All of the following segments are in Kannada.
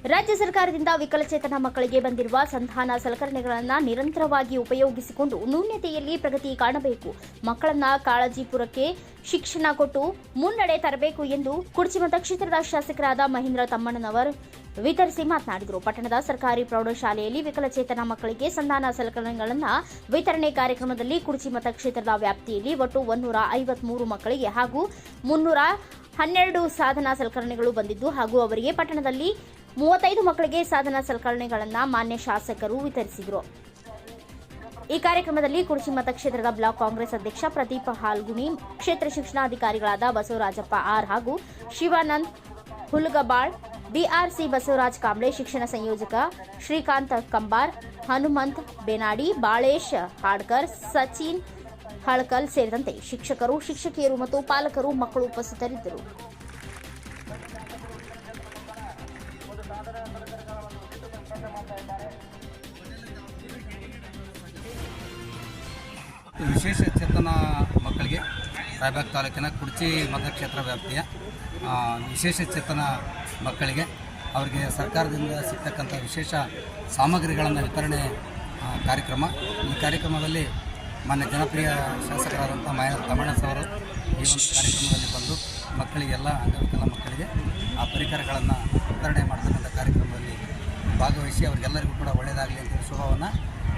ರಾಜ್ಯ ಸರ್ಕಾರದಿಂದ ವಿಕಲಚೇತನ ಮಕ್ಕಳಿಗೆ ಬಂದಿರುವ ಸಂಧಾನ ಸಲಕರಣೆಗಳನ್ನು ನಿರಂತರವಾಗಿ ಉಪಯೋಗಿಸಿಕೊಂಡು ನ್ಯೂನತೆಯಲ್ಲಿ ಪ್ರಗತಿ ಕಾಣಬೇಕು. ಮಕ್ಕಳನ್ನ ಕಾಳಜಿಪುರಕ್ಕೆ ಶಿಕ್ಷಣ ಕೊಟ್ಟು ಮುನ್ನಡೆ ತರಬೇಕು ಎಂದು ಕುರ್ಚಿ ಮತಕ್ಷೇತ್ರದ ಶಾಸಕರಾದ ಮಹೇಂದ್ರ ತಮ್ಮಣ್ಣನವರ್ ವಿತರಿಸಿ ಮಾತನಾಡಿದರು. ಪಟ್ಟಣದ ಸರ್ಕಾರಿ ಪ್ರೌಢಶಾಲೆಯಲ್ಲಿ ವಿಕಲಚೇತನ ಮಕ್ಕಳಿಗೆ ಸಂಧಾನ ಸಲಕರಣೆಗಳನ್ನು ವಿತರಣೆ ಕಾರ್ಯಕ್ರಮದಲ್ಲಿ ಕುರ್ಚಿ ಮತಕ್ಷೇತ್ರದ ವ್ಯಾಪ್ತಿಯಲ್ಲಿ ಒಟ್ಟು 153 ಮಕ್ಕಳಿಗೆ ಹಾಗೂ 312 ಸಾಧನ ಸಲಕರಣೆಗಳು ಬಂದಿದ್ದು ಹಾಗೂ ಅವರಿಗೆ ಪಟ್ಟಣದಲ್ಲಿ 35 ಮಕ್ಕಳಿಗೆ ಸಾಧನ ಸಲಕರಣೆಗಳನ್ನು ಮಾನ್ಯ ಶಾಸಕರು ವಿತರಿಸಿದರು. ಈ ಕಾರ್ಯಕ್ರಮದಲ್ಲಿ ಕುರ್ಚಿ ಮತಕ್ಷೇತ್ರದ ಬ್ಲಾಕ್ ಕಾಂಗ್ರೆಸ್ ಅಧ್ಯಕ್ಷ ಪ್ರದೀಪ್ ಹಾಲ್ಗುಣಿ, ಕ್ಷೇತ್ರ ಶಿಕ್ಷಣಾಧಿಕಾರಿಗಳಾದ ಬಸವರಾಜಪ್ಪ ಆರ್ ಹಾಗೂ ಶಿವಾನಂದ್ ಹುಲ್ಗಬಾಳ್, ಬಿಆರ್ಸಿ ಬಸವರಾಜ್ ಕಾಂಬ್ಳೆ, ಶಿಕ್ಷಣ ಸಂಯೋಜಕ ಶ್ರೀಕಾಂತ್ ಕಂಬಾರ್, ಹನುಮಂತ್ ಬೇನಾಡಿ, ಬಾಳೇಶ್ ಹಾಡ್ಕರ್, ಸಚಿನ್ ಹಳ್ಕಲ್ ಸೇರಿದಂತೆ ಶಿಕ್ಷಕರು, ಶಿಕ್ಷಕಿಯರು ಮತ್ತು ಪಾಲಕರು, ಮಕ್ಕಳು ಉಪಸ್ಥಿತರಿದ್ದರು. ವಿಶೇಷ ಚೇತನ ಮಕ್ಕಳಿಗೆ ರಾಯಬಾಗ್ ತಾಲೂಕಿನ ಕುರ್ಚಿ ಮತಕ್ಷೇತ್ರ ವ್ಯಾಪ್ತಿಯ ವಿಶೇಷ ಚೇತನ ಮಕ್ಕಳಿಗೆ ಅವರಿಗೆ ಸರ್ಕಾರದಿಂದ ಸಿಗ್ತಕ್ಕಂಥ ವಿಶೇಷ ಸಾಮಗ್ರಿಗಳನ್ನು ವಿತರಣೆ ಕಾರ್ಯಕ್ರಮ. ಈ ಕಾರ್ಯಕ್ರಮದಲ್ಲಿ ಮಾನ್ಯ ಜನಪ್ರಿಯ ಶಾಸಕರಾದಂಥ ಮಹೇಂದ್ರ ತಮ್ಮಣ್ಣನವರು ಈ ಒಂದು ಕಾರ್ಯಕ್ರಮದಲ್ಲಿ ಬಂದು ಮಕ್ಕಳಿಗೆಲ್ಲ ಅಂಗವಿಕಲ ಮಕ್ಕಳಿಗೆ ಆ ಪರಿಕರಗಳನ್ನು ವಿತರಣೆ ಮಾಡ್ತಕ್ಕಂಥ ಕಾರ್ಯಕ್ರಮದಲ್ಲಿ ಭಾಗವಹಿಸಿ ಅವರಿಗೆಲ್ಲರಿಗೂ ಕೂಡ ಒಳ್ಳೆಯದಾಗಲಿ ಅಂತ ಶುಭವನ್ನು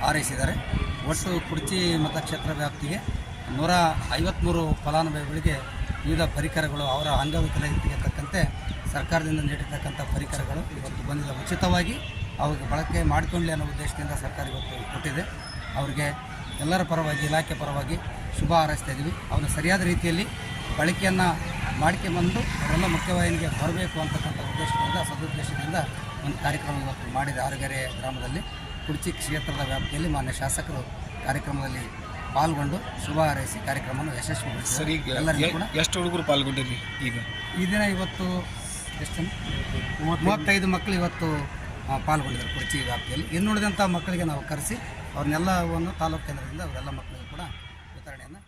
ಹಾರೈಸಿದ್ದಾರೆ. ಒಟ್ಟು ಕುರ್ಚಿ ಮತಕ್ಷೇತ್ರ ವ್ಯಾಪ್ತಿಗೆ 153 ಫಲಾನುಭವಿಗಳಿಗೆ ವಿವಿಧ ಪರಿಕರಗಳು ಅವರ ಅಂಗವಿಕಲತೆಗೆ ತಕ್ಕಂತೆ ಸರ್ಕಾರದಿಂದ ನೀಡಿರ್ತಕ್ಕಂಥ ಪರಿಕರಗಳು ಇವತ್ತು ಬಂದಿಲ್ಲ. ಉಚಿತವಾಗಿ ಅವ್ರಿಗೆ ಬಳಕೆ ಮಾಡಿಕೊಳ್ಳಿ ಅನ್ನೋ ಉದ್ದೇಶದಿಂದ ಸರ್ಕಾರ ಇವತ್ತು ಕೊಟ್ಟಿದೆ. ಅವರಿಗೆ ಎಲ್ಲರ ಪರವಾಗಿ, ಇಲಾಖೆ ಪರವಾಗಿ ಶುಭ ಹಾರೈಸ್ತಾ ಇದ್ದೀವಿ. ಅವನು ಸರಿಯಾದ ರೀತಿಯಲ್ಲಿ ಬಳಕೆಯನ್ನು ಮಾಡ್ಕೊಂಬಂದು ಅವರೆಲ್ಲ ಮುಖ್ಯವಾಹಿನಿಗೆ ಬರಬೇಕು ಅಂತಕ್ಕಂಥ ಉದ್ದೇಶದಿಂದ, ಸದುದ್ದೇಶದಿಂದ ಒಂದು ಕಾರ್ಯಕ್ರಮ ಇವತ್ತು ಮಾಡಿದೆ. ಆರುಗೆರೆ ಗ್ರಾಮದಲ್ಲಿ ಕುರ್ಚಿ ಕ್ಷೇತ್ರದ ವ್ಯಾಪ್ತಿಯಲ್ಲಿ ಮಾನ್ಯ ಶಾಸಕರು ಕಾರ್ಯಕ್ರಮದಲ್ಲಿ ಪಾಲ್ಗೊಂಡು ಶುಭ ಹಾರೈಸಿ ಕಾರ್ಯಕ್ರಮವನ್ನು ಯಶಸ್ವಿಗೊಳಿಸಿದ್ದಾರೆ. ಎಲ್ಲರಿಗೂ ಕೂಡ ಎಷ್ಟು ಹುಡುಗರು ಪಾಲ್ಗೊಂಡಿದ್ವಿ ಈ ದಿನ ಇವತ್ತು ಎಷ್ಟು 35 ಮಕ್ಕಳು ಇವತ್ತು ಪಾಲ್ಗೊಂಡಿದ್ದಾರೆ ಕುರ್ಚಿ ವ್ಯಾಪ್ತಿಯಲ್ಲಿ. ಇನ್ನುಳಿದಂಥ ಮಕ್ಕಳಿಗೆ ನಾವು ಕರೆಸಿ ಅವ್ರನ್ನೆಲ್ಲವನ್ನು ತಾಲೂಕು ಕೇಂದ್ರದಿಂದ ಅವರೆಲ್ಲ ಮಕ್ಕಳಿಗೂ ಕೂಡ ವಿತರಣೆಯನ್ನು